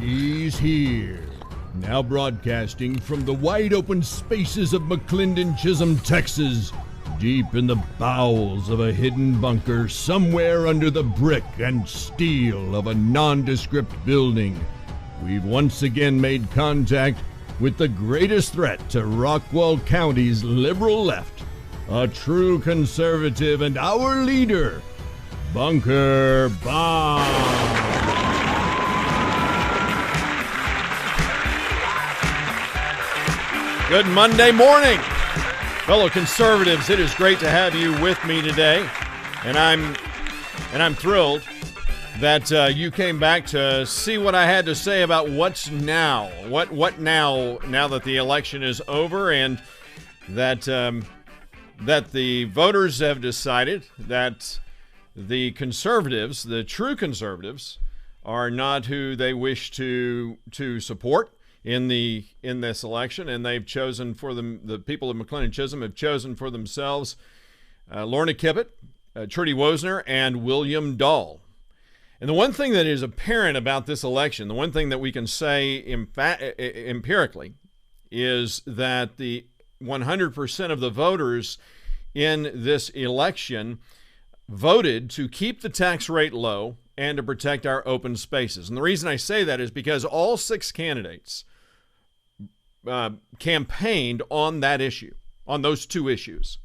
He's here. Now broadcasting from the wide open spaces of McLendon-Chisholm, Texas, deep in the bowels of a hidden bunker somewhere under the brick and steel of a nondescript building, we've once again made contact with the greatest threat to Rockwall County's liberal left, a true conservative and our leader, Bunker Bob. Good Monday morning, fellow conservatives. It is great to have you with me today, and I'm thrilled that you came back to see what I had to say about what's now. What now that the election is over, and that the voters have decided that the conservatives, the true conservatives, are not who they wish to support in this election, and they've chosen for them. The people of McLendon-Chisholm have chosen for themselves Lorna Kipphut, Trudy Woessner, and William Dahl. And the one thing that is apparent about this election, the one thing that we can say empirically, is that the 100% of the voters in this election voted to keep the tax rate low and to protect our open spaces. And the reason I say that is because all six candidates campaigned on that issue, on those two issues.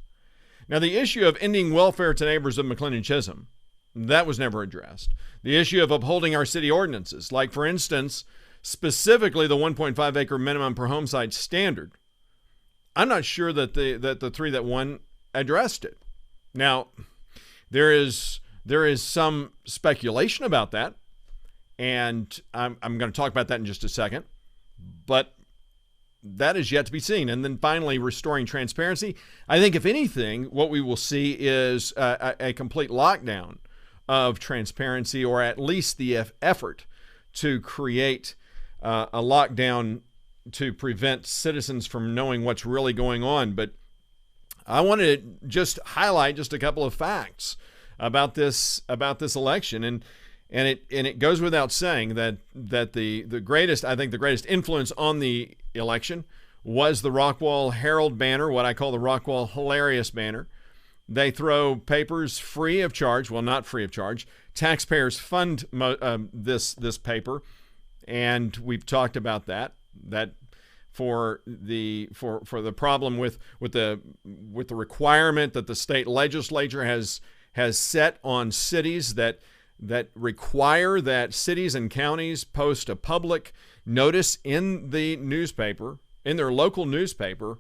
Now, the issue of ending welfare to neighbors of McLendon-Chisholm, that was never addressed. The issue of upholding our city ordinances, like, for instance, specifically the 1.5 acre minimum per home site standard, I'm not sure that the three that won addressed it. Now, there is some speculation about that, and I'm going to talk about that in just a second, but that is yet to be seen. And then finally, restoring transparency. I think, if anything, what we will see is a complete lockdown of transparency, or at least the effort to create a lockdown to prevent citizens from knowing what's really going on. But I want to just highlight just a couple of facts about this election, and it goes without saying that the greatest influence on the election was the Rockwall Herald banner, what I call the Rockwall Hilarious banner. They throw papers free of charge, well, not free of charge. Taxpayers fund this paper, and we've talked about that for the problem with the requirement that the state legislature has set on cities that require that cities and counties post a public notice in the newspaper, in their local newspaper,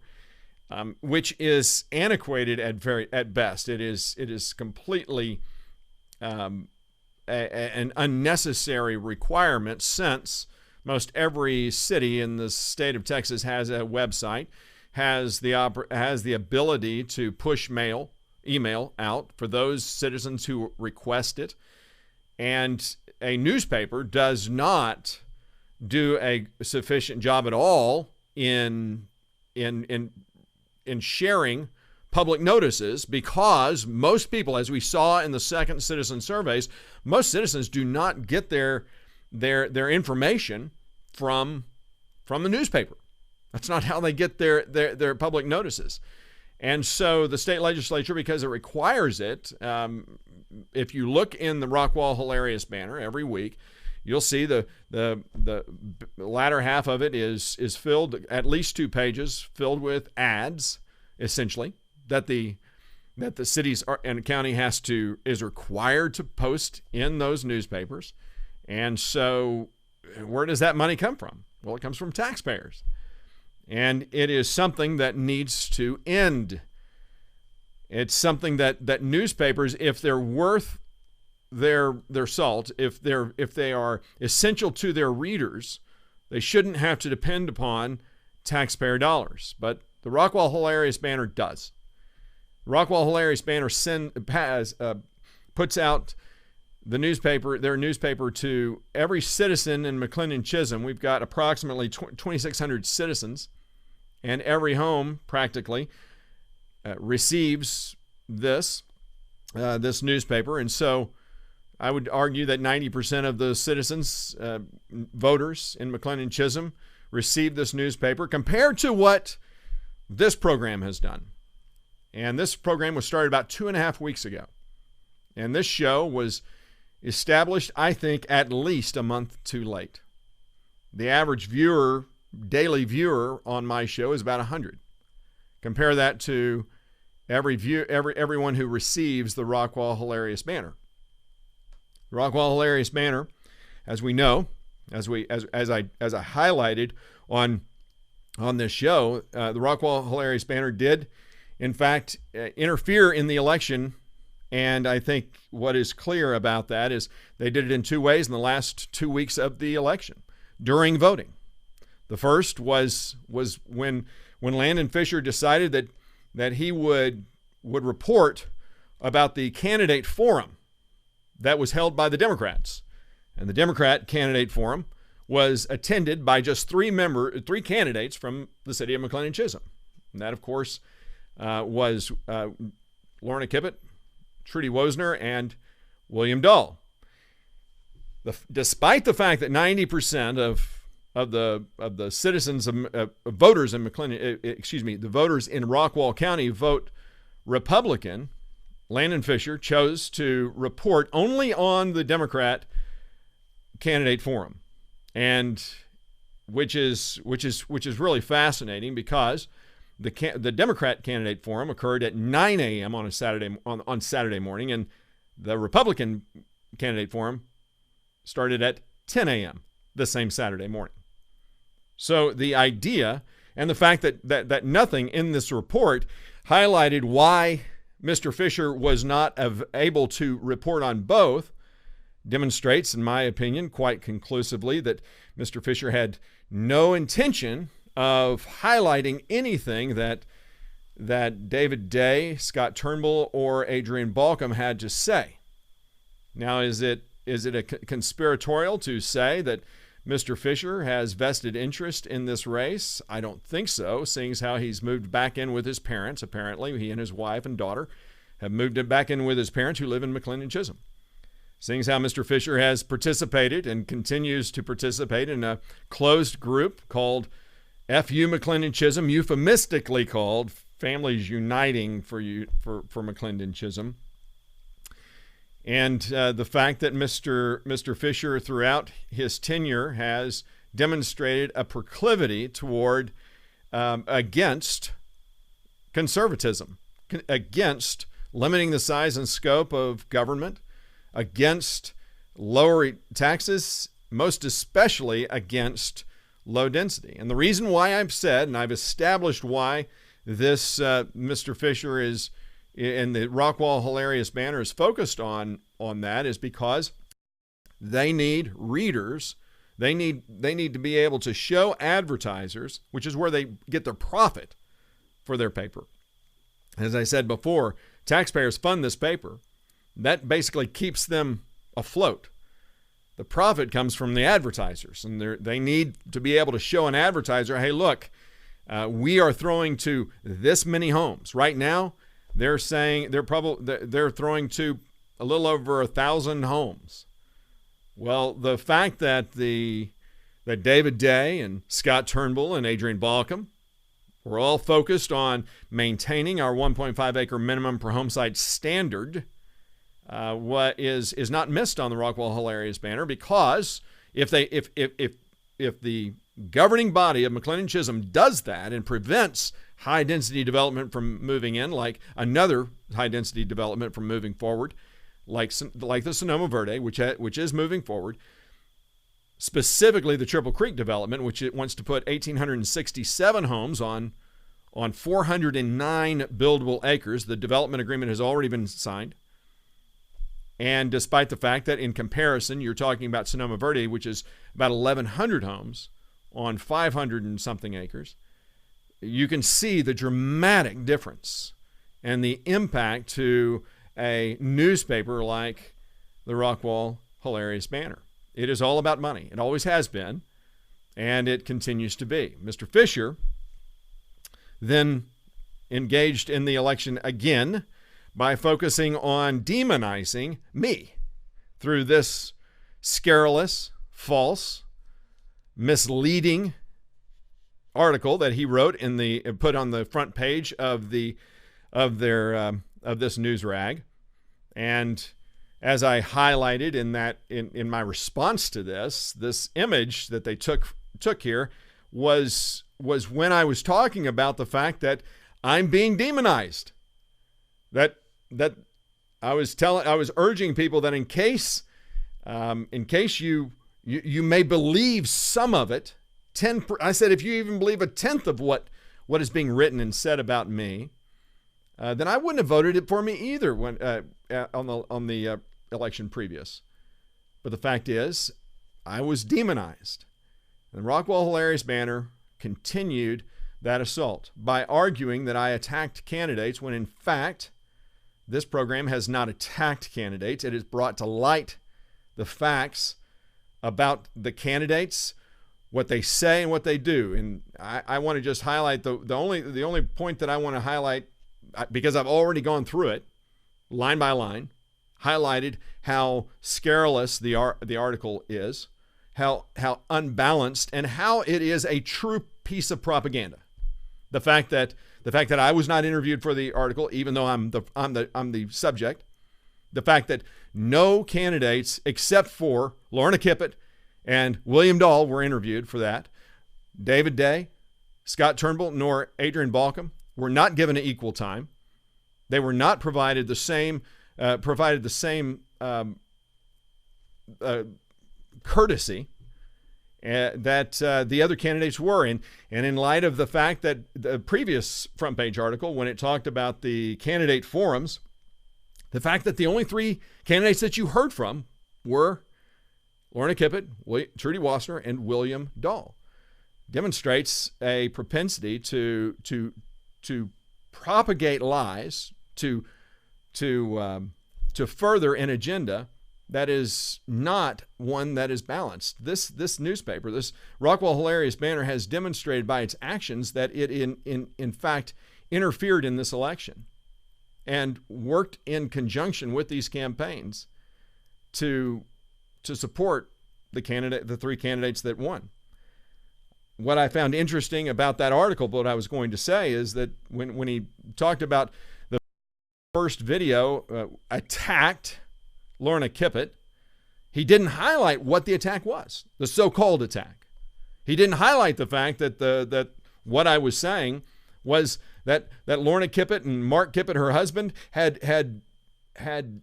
which is antiquated at best. It is completely an unnecessary requirement, since most every city in the state of Texas has a website, has the ability to push email out for those citizens who request it. And a newspaper does not do a sufficient job at all in sharing public notices, because most people, as we saw in the second citizen surveys, most citizens do not get their information from the newspaper. That's not how they get their public notices. And so the state legislature, because it requires it, if you look in the Rockwall Hilarious banner every week, you'll see the latter half of it is filled, at least 2 pages, filled with ads, essentially, that the cities and county is required to post in those newspapers. And so where does that money come from? Well, it comes from taxpayers. And it is something that needs to end. It's something that newspapers, if they're worth their salt, if they are essential to their readers, they shouldn't have to depend upon taxpayer dollars. But the Rockwall Hilarious banner does. Rockwall Hilarious banner puts out their newspaper to every citizen in McLendon-Chisholm. We've got approximately 2,600 citizens, and every home practically receives this newspaper. And so I would argue that 90% of the citizens, voters in McLendon-Chisholm received this newspaper compared to what this program has done. And this program was started about 2.5 weeks ago. And this show was established, I think, at least a month too late. The average viewer, daily viewer on my show is about 100. Compare that to everyone who receives the Rockwall Hilarious Banner. The Rockwall Hilarious Banner, as we know, as I highlighted on this show, the Rockwall Hilarious Banner did, in fact, interfere in the election. And I think what is clear about that is they did it in two ways in the last 2 weeks of the election during voting. The first was when Landon Fisher decided that he would report about the candidate forum that was held by the Democrats. And the Democrat candidate forum was attended by just three candidates from the city of McLendon-Chisholm. And that, of course, was Lorna Kipphut, Trudy Woessner, and William Dahl. Despite the fact that 90% of the citizens of voters in the voters in Rockwall County vote Republican, Landon Fisher chose to report only on the Democrat candidate forum, and which is really fascinating because the Democrat candidate forum occurred at 9 a.m. on Saturday morning, and the Republican candidate forum started at 10 a.m. the same Saturday morning. So the idea and the fact that nothing in this report highlighted why Mr. Fisher was not able to report on both demonstrates, in my opinion, quite conclusively that Mr. Fisher had no intention of highlighting anything that David Day, Scott Turnbull, or Adrian Balcom had to say. Now, is it a conspiratorial to say that Mr. Fisher has vested interest in this race? I don't think so, seeing as how he's moved back in with his parents. Apparently, he and his wife and daughter have moved back in with his parents who live in McLendon-Chisholm. Seeing as how Mr. Fisher has participated and continues to participate in a closed group called FU McLendon-Chisholm, euphemistically called Families Uniting for McLendon-Chisholm. And the fact that Mr. Fisher, throughout his tenure, has demonstrated a proclivity toward against conservatism, against limiting the size and scope of government, against lowering taxes, most especially against low density. And the reason why I've said, and I've established why this Mr. Fisher is, and the Rockwall Hilarious Banner is focused on that, is because they need readers. They need to be able to show advertisers, which is where they get their profit for their paper. As I said before, taxpayers fund this paper. That basically keeps them afloat. The profit comes from the advertisers, and they need to be able to show an advertiser, hey, look, we are throwing to this many homes. Right now, they're saying they're throwing to a little over 1,000 homes. Well, the fact that that David Day and Scott Turnbull and Adrian Balcom were all focused on maintaining our 1.5 acre minimum per home site standard, what is not missed on the Rockwall Hilarious Banner, because if the governing body of McLendon-Chisholm does that and prevents high density development from moving in, like another high density development from moving forward, like the Sonoma Verde, which is moving forward, specifically the Triple Creek development, which it wants to put 1,867 homes on 409 buildable acres. The development agreement has already been signed. And despite the fact that in comparison, you're talking about Sonoma Verde, which is about 1,100 homes on 500 and something acres, you can see the dramatic difference and the impact to a newspaper like the Rockwall Hilarious Banner. It is all about money. It always has been, and it continues to be. Mr. Fisher then engaged in the election again by focusing on demonizing me, through this scurrilous, false, misleading article that he wrote put on the front page of this news rag. And as I highlighted in my response to this image that they took here was when I was talking about the fact that I'm being demonized. That I was urging people that in case you may believe some of it, I said if you even believe a tenth of what is being written and said about me, then I wouldn't have voted it for me either when on the election previous. But the fact is, I was demonized. And the Rockwall Hilarious banner continued that assault by arguing that I attacked candidates when in fact this program has not attacked candidates. It has brought to light the facts about the candidates, what they say and what they do. And I want to just highlight the only point that I want to highlight, because I've already gone through it line by line, highlighted how scurrilous the article is, how unbalanced, and how it is a true piece of propaganda. The fact that I was not interviewed for the article, even though I'm the subject. The fact that no candidates except for Lorna Kipphut and William Dahl were interviewed for that. David Day, Scott Turnbull, nor Adrian Balcom were not given an equal time. They were not provided the same courtesy that the other candidates were. And in light of the fact that the previous front page article, when it talked about the candidate forums, the fact that the only three candidates that you heard from were Lorna Kipphut, Trudy Woessner, and William Dahl, demonstrates a propensity to propagate lies, to further an agenda that is not one that is balanced. This newspaper, this Rockwall Hilarious banner, has demonstrated by its actions that it in fact interfered in this election and worked in conjunction with these campaigns to support the three candidates that won. What I found interesting about that article, what I was going to say, is that when he talked about the first video attacked Lorna Kipphut, he didn't highlight what the attack was, the so-called attack. He didn't highlight the fact that what I was saying was that Lorna Kipphut and Mark Kipphut, her husband, had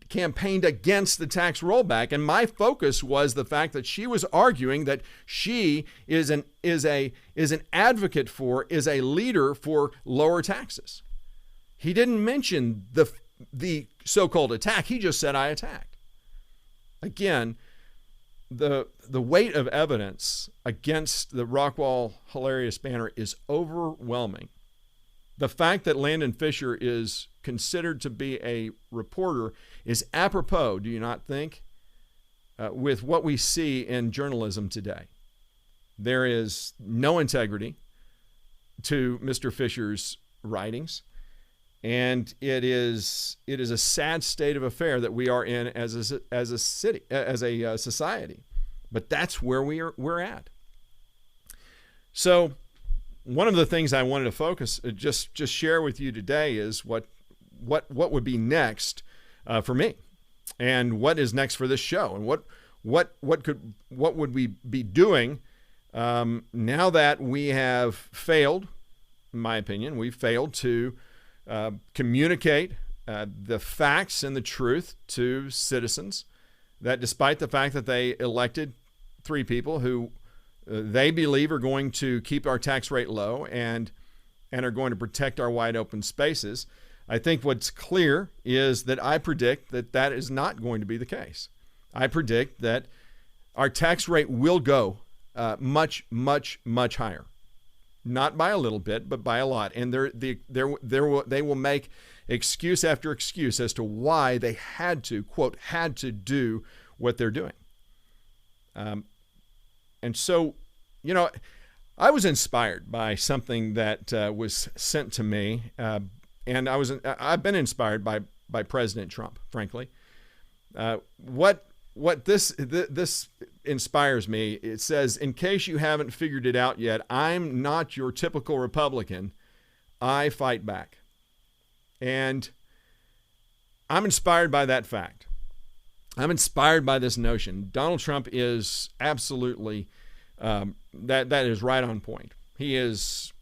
campaigned against the tax rollback, and my focus was the fact that she was arguing that she is an advocate for, is a leader for lower taxes. He didn't mention the so-called attack. He just said I attacked. Again, the weight of evidence against the Rockwall Hilarious banner is overwhelming. The fact that Landon Fisher is considered to be a reporter is apropos, do you not think, with what we see in journalism today. There is no integrity to Mr. Fisher's writings, and it is a sad state of affair that we are in as a society. But that's where we're at. So one of the things I wanted to focus, just share with you today, is what would be next for me, and what is next for this show, and what would we be doing now that we have failed. In my opinion, we've failed to communicate the facts and the truth to citizens, that despite the fact that they elected three people who they believe are going to keep our tax rate low and are going to protect our wide open spaces, I think what's clear is that I predict that is not going to be the case. I predict that our tax rate will go much, much, much higher. Not by a little bit, but by a lot. And they will make excuse after excuse as to why they had to, quote, had to do what they're doing. And so, I was inspired by something that was sent to me, and I've been inspired by President Trump, frankly. What what this inspires me, it says, in case you haven't figured it out yet, I'm not your typical Republican. I fight back. And I'm inspired by that fact. I'm inspired by this notion. Donald Trump is absolutely, that is right on point. He is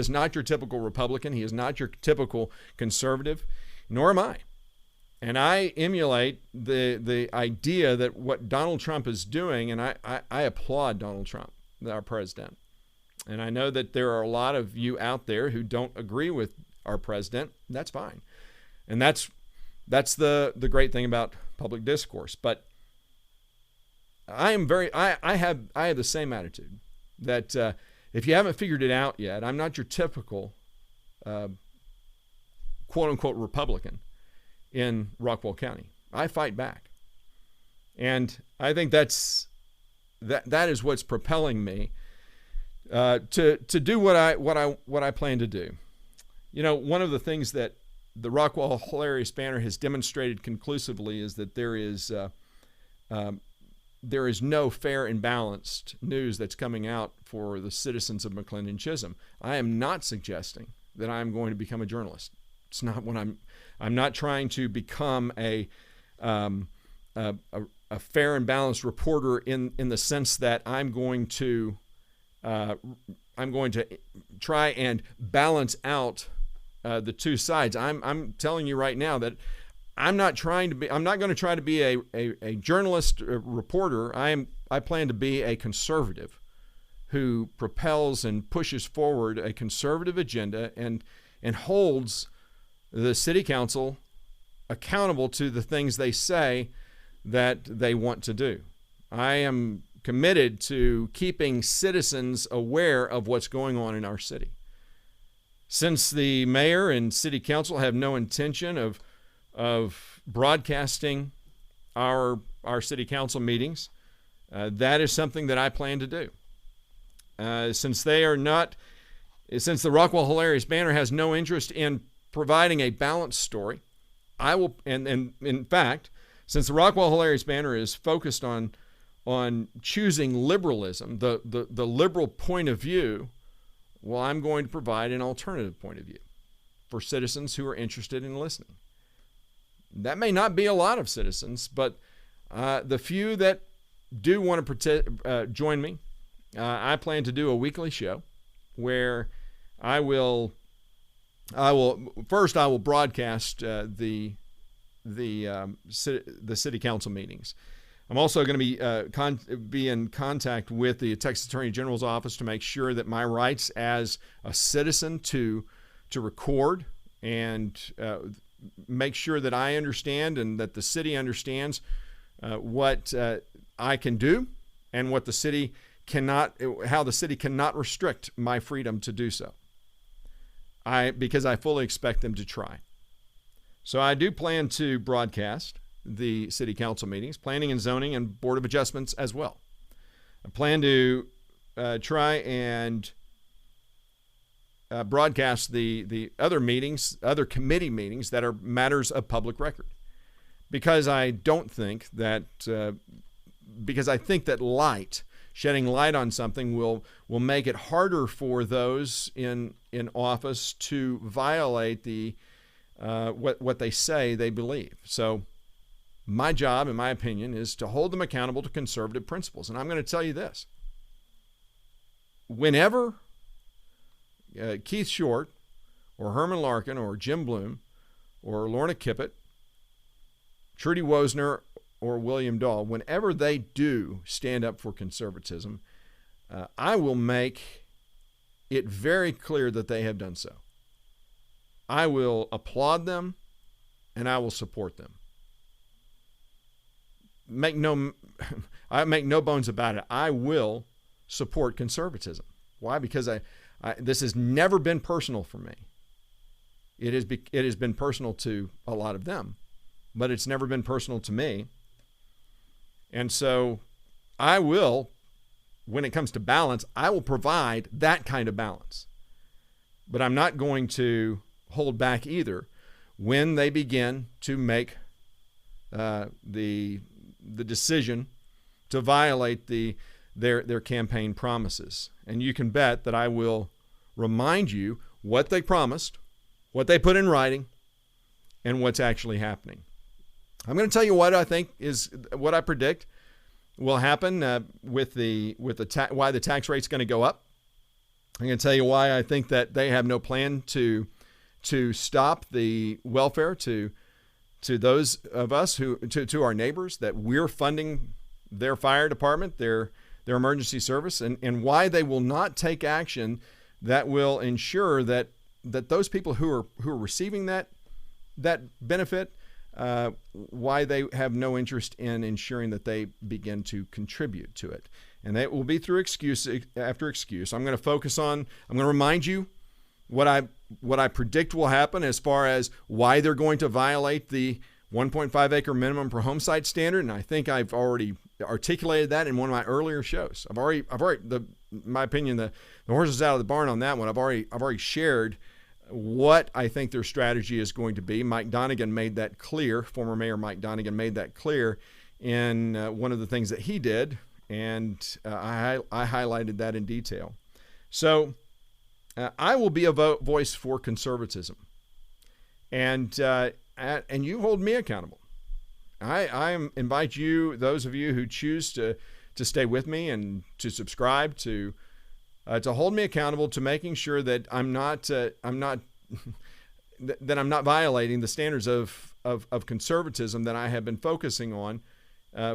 not your typical Republican. He is not your typical conservative, nor am I. And I emulate the idea that what Donald Trump is doing, and I applaud Donald Trump, our president. And I know that there are a lot of you out there who don't agree with our president. That's fine. And that's the great thing about public discourse. But I have the same attitude that if you haven't figured it out yet, I'm not your typical quote unquote Republican in Rockwall County. I fight back. And I think that is what's propelling me to do what I plan to do. You know, one of the things that the Rockwall Hilarious Banner has demonstrated conclusively is that there is no fair and balanced news that's coming out for the citizens of McLendon-Chisholm. I am not suggesting that I'm going to become a journalist. It's not what I'm not trying to become a fair and balanced reporter in the sense that I'm going to try and balance out the two sides. I'm telling you right now that I'm not going to try to be a journalist reporter. I plan to be a conservative who propels and pushes forward a conservative agenda and holds the city council accountable to the things they say that they want to do. I am committed to keeping citizens aware of what's going on in our city. Since the mayor and city council have no intention of broadcasting our city council meetings, that is something that I plan to do. Since the Rockwall Hilarious Banner has no interest in providing a balanced story, I will, and in fact, since the Rockwall Hilarious Banner is focused on choosing liberalism, the liberal point of view, well, I'm going to provide an alternative point of view for citizens who are interested in listening. That may not be a lot of citizens, but the few that do want to join me, I plan to do a weekly show where I will broadcast the city council meetings. I'm also going to be in contact with the Texas Attorney General's office to make sure that my rights as a citizen to record and make sure that I understand and that the city understands what I can do and what the city how the city cannot restrict my freedom to do so. Because I fully expect them to try. So I do plan to broadcast the city council meetings, planning and zoning, and board of adjustments as well. I plan to try and broadcast the other meetings, other committee meetings that are matters of public record, because I think that shedding light on something will make it harder for those in office to violate what they say they believe. So my job, in my opinion, is to hold them accountable to conservative principles. And I'm going to tell you this. Whenever Keith Short or Herman Larkin or Jim Bloom or Lorna Kipphut, Trudy Woessner, or William Dahl, whenever they do stand up for conservatism, I will make it very clear that they have done so. I will applaud them and I will support them. I make no bones about it. I will support conservatism. Why? Because this has never been personal for me. It has been personal to a lot of them, but it's never been personal to me. And so I will, when it comes to balance, I will provide that kind of balance. But I'm not going to hold back either when they begin to make the the decision to violate their campaign promises. And you can bet that I will remind you what they promised, what they put in writing, and what's actually happening. I'm going to tell you what I think is what I predict will happen why the tax rate's going to go up. I'm going to tell you why I think that they have no plan to stop the welfare to those of us to our neighbors, that we're funding their fire department, their emergency service, and why they will not take action that will ensure that those people who are receiving that benefit, why they have no interest in ensuring that they begin to contribute to it. And that will be through excuse after excuse. I'm going to remind you what I predict will happen as far as why they're going to violate the 1.5 acre minimum per home site standard. And I think I've already articulated that in one of my earlier shows. In my opinion, the horse is out of the barn on that one. I've already shared what I think their strategy is going to be. Mike Donegan made that clear. Former Mayor Mike Donegan made that clear in one of the things that he did, and I highlighted that in detail. So I will be a voice for conservatism, and you hold me accountable. I invite you, those of you who choose to stay with me and to subscribe, to hold me accountable to making sure that I'm not violating the standards of conservatism that I have been focusing on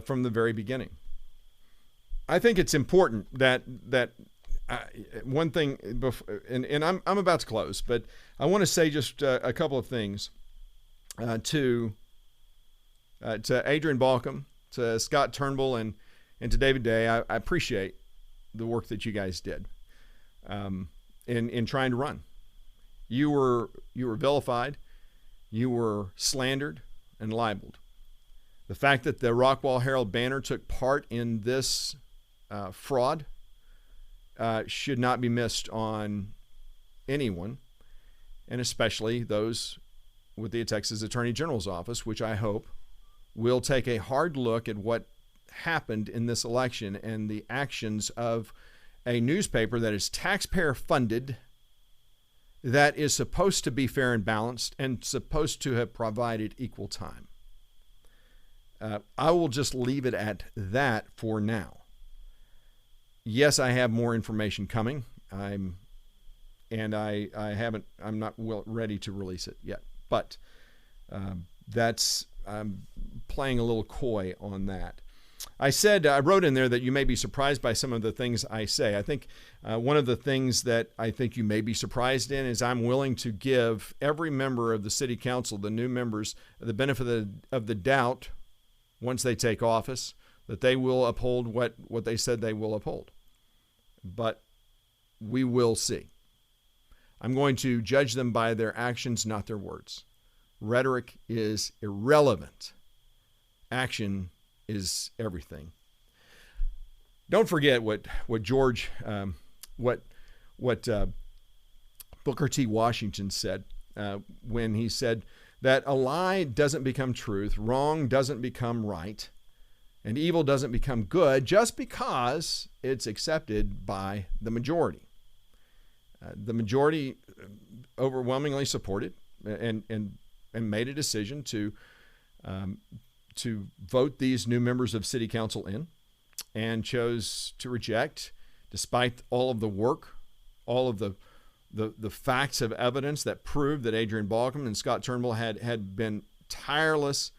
from the very beginning. I think it's important that one thing, and I'm about to close, but I want to say just a couple of things to Adrian Balcom, to Scott Turnbull, and to David Day. I appreciate the work that you guys did in trying to run. You were vilified, you were slandered and libeled. The fact that the Rockwall Herald Banner took part in this fraud should not be missed on anyone, and especially those with the Texas Attorney General's office, which I hope will take a hard look at what happened in this election and the actions of a newspaper that is taxpayer funded, that is supposed to be fair and balanced and supposed to have provided equal time. I will just leave it at that for now. Yes, I have more information coming. I'm not ready to release it yet, but I'm playing a little coy on that. I wrote in there that you may be surprised by some of the things I say. I think one of the things that I think you may be surprised in is I'm willing to give every member of the city council, the new members, the benefit of the doubt once they take office, that they will uphold what they said they will uphold. But we will see. I'm going to judge them by their actions, not their words. Rhetoric is irrelevant. Action is everything. Don't forget what Booker T. Washington said when he said that a lie doesn't become truth, wrong doesn't become right, and evil doesn't become good just because it's accepted by the majority. The majority overwhelmingly supported and made a decision to vote these new members of city council in, and chose to reject, despite all of the work, all of the facts of evidence that proved that Adrian Balcom and Scott Turnbull had been tireless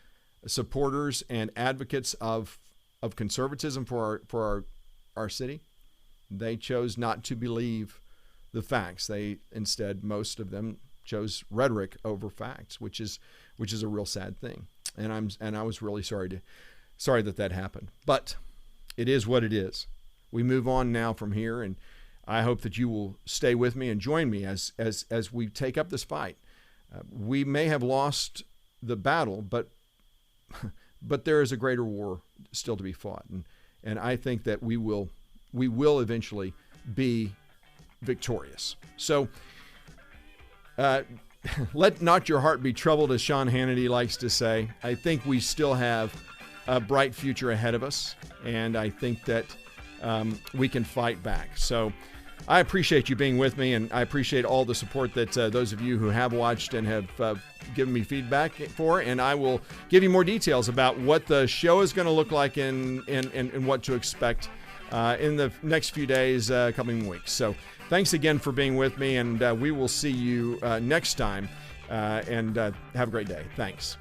supporters and advocates of conservatism for our city. They chose not to believe the facts. They instead, most of them, chose rhetoric over facts, which is a real sad thing. And I was really sorry that happened. But it is what it is. We move on now from here, and I hope that you will stay with me and join me as we take up this fight. We may have lost the battle, but there is a greater war still to be fought, and I think that we will eventually be victorious. So let not your heart be troubled, as Sean Hannity likes to say. I think we still have a bright future ahead of us, and I think that we can fight back. So I appreciate you being with me, and I appreciate all the support that those of you who have watched and have given me feedback for, and I will give you more details about what the show is going to look like and what to expect in the next few days, coming weeks. So thanks again for being with me, and we will see you next time, and have a great day. Thanks.